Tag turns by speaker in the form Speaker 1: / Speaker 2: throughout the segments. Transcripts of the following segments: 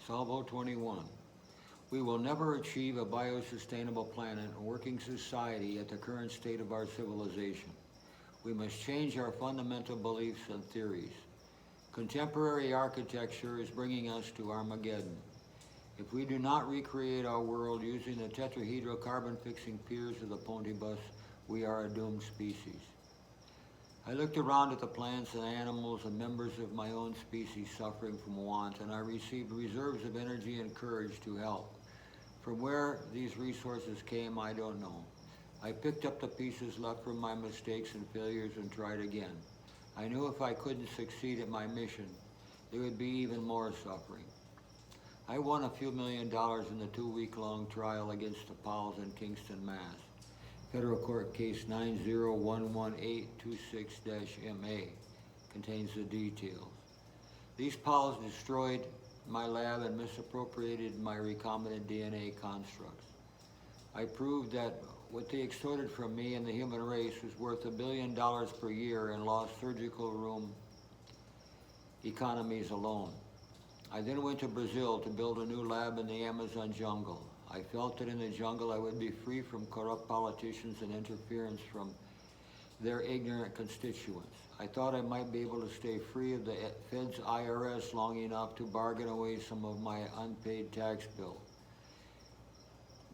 Speaker 1: Salvo 21. We will never achieve a biosustainable planet or working society at the current state of our civilization. We must change our fundamental beliefs and theories. Contemporary architecture is bringing us to Armageddon. If we do not recreate our world using the tetrahedral carbon-fixing piers of the Pontibus, we are a doomed species. I looked around at the plants and animals and members of my own species suffering from want, and I received reserves of energy and courage to help. From where these resources came, I don't know. I picked up the pieces left from my mistakes and failures and tried again. I knew if I couldn't succeed at my mission, there would be even more suffering. I won a few $1 million in the 2-week-long trial against the Powells in Kingston, Mass. Federal Court Case 9011826-MA contains the details. These Powells destroyed my lab and misappropriated my recombinant DNA constructs. I proved that what they extorted from me and the human race was worth $1 billion per year in lost surgical room economies alone. I then went to Brazil to build a new lab in the Amazon jungle. I felt that in the jungle I would be free from corrupt politicians and interference from their ignorant constituents. I thought I might be able to stay free of the Fed's IRS long enough to bargain away some of my unpaid tax bill.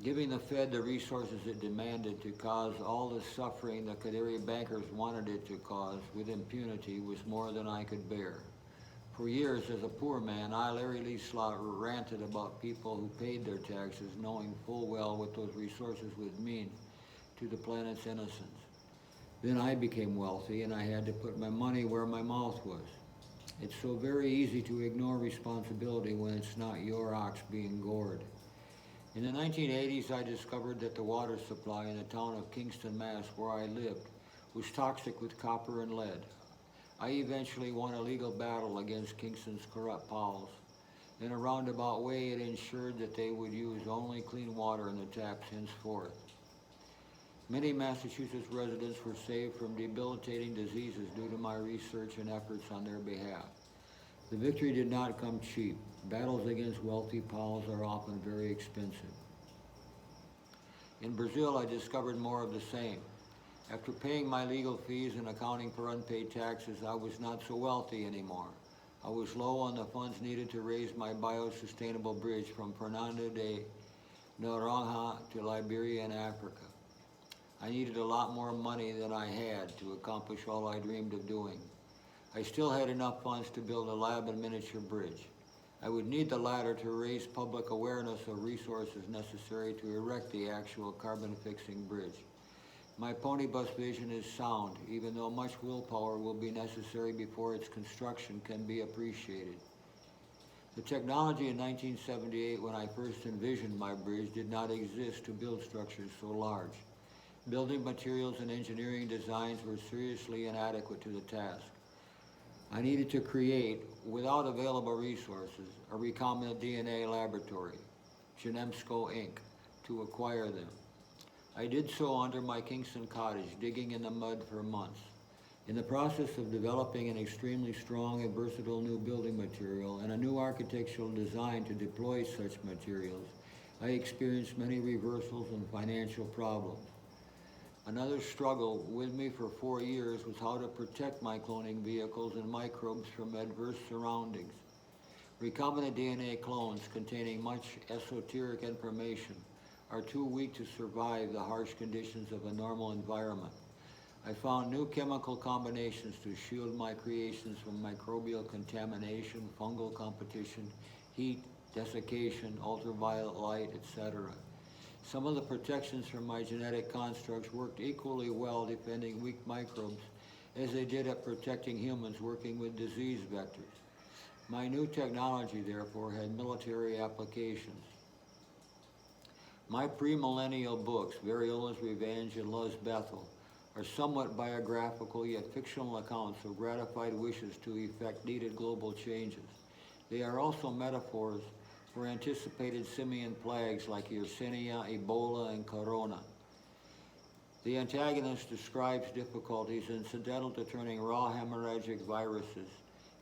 Speaker 1: Giving the Fed the resources it demanded to cause all the suffering the Qatari bankers wanted it to cause with impunity was more than I could bear. For years, as a poor man, I, Larry Lee Slaughter, ranted about people who paid their taxes, knowing full well what those resources would mean to the planet's innocence. Then I became wealthy, and I had to put my money where my mouth was. It's so very easy to ignore responsibility when it's not your ox being gored. In the 1980s, I discovered that the water supply in the town of Kingston, Mass., where I lived, was toxic with copper and lead. I eventually won a legal battle against Kingston's corrupt Powells. In a roundabout way, it ensured that they would use only clean water in the taps henceforth. Many Massachusetts residents were saved from debilitating diseases due to my research and efforts on their behalf. The victory did not come cheap. Battles against wealthy Powells are often very expensive. In Brazil, I discovered more of the same. After paying my legal fees and accounting for unpaid taxes, I was not so wealthy anymore. I was low on the funds needed to raise my biosustainable bridge from Fernando de Noronha to Liberia and Africa. I needed a lot more money than I had to accomplish all I dreamed of doing. I still had enough funds to build a lab and miniature bridge. I would need the latter to raise public awareness of resources necessary to erect the actual carbon-fixing bridge. My Pontibus vision is sound, even though much willpower will be necessary before its construction can be appreciated. The technology in 1978, when I first envisioned my bridge, did not exist to build structures so large. Building materials and engineering designs were seriously inadequate to the task. I needed to create, without available resources, a recombinant DNA laboratory, Genemsco Inc., to acquire them. I did so under my Kingston cottage, digging in the mud for months. In the process of developing an extremely strong and versatile new building material and a new architectural design to deploy such materials, I experienced many reversals and financial problems. Another struggle with me for 4 years was how to protect my cloning vehicles and microbes from adverse surroundings. Recombinant DNA clones containing much esoteric information are too weak to survive the harsh conditions of a normal environment. I found new chemical combinations to shield my creations from microbial contamination, fungal competition, heat, desiccation, ultraviolet light, etc. Some of the protections from my genetic constructs worked equally well defending weak microbes as they did at protecting humans working with disease vectors. My new technology, therefore, had military applications. My premillennial books, Variola's Revenge and Luz Bethel, are somewhat biographical yet fictional accounts of gratified wishes to effect needed global changes. They are also metaphors for anticipated simian plagues like Yersinia, Ebola, and Corona. The antagonist describes difficulties incidental to turning raw hemorrhagic viruses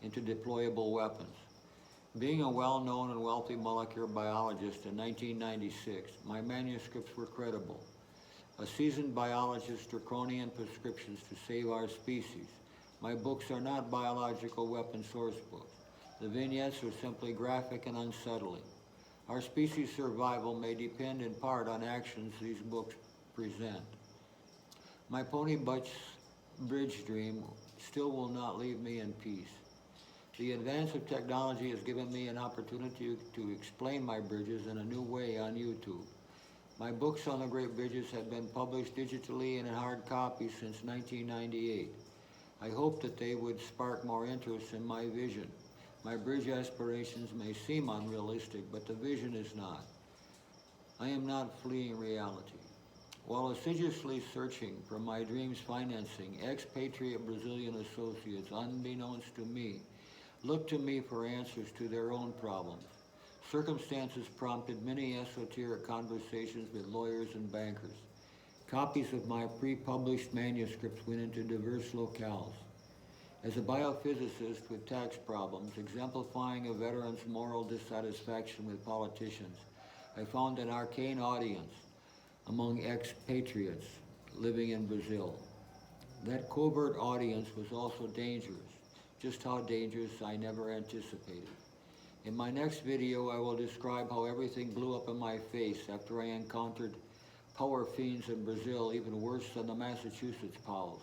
Speaker 1: into deployable weapons. Being a well-known and wealthy molecular biologist in 1996, my manuscripts were credible. A seasoned biologist's draconian prescriptions to save our species. My books are not biological weapon source books. The vignettes are simply graphic and unsettling. Our species' survival may depend in part on actions these books present. My Pontibus bridge dream still will not leave me in peace. The advance of technology has given me an opportunity to explain my bridges in a new way on YouTube. My books on the Great Bridges have been published digitally and in hard copy since 1998. I hope that they would spark more interest in my vision. My bridge aspirations may seem unrealistic, but the vision is not. I am not fleeing reality. While assiduously searching for my dream's financing, expatriate Brazilian associates, unbeknownst to me, looked to me for answers to their own problems. Circumstances prompted many esoteric conversations with lawyers and bankers. Copies of my pre-published manuscripts went into diverse locales. As a biophysicist with tax problems, exemplifying a veteran's moral dissatisfaction with politicians, I found an arcane audience among expatriates living in Brazil. That covert audience was also dangerous, just how dangerous I never anticipated. In my next video, I will describe how everything blew up in my face after I encountered power fiends in Brazil even worse than the Massachusetts pals.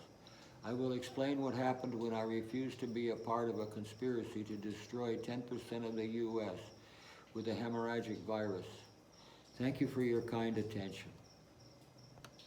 Speaker 1: I will explain what happened when I refused to be a part of a conspiracy to destroy 10% of the U.S. with a hemorrhagic virus. Thank you for your kind attention.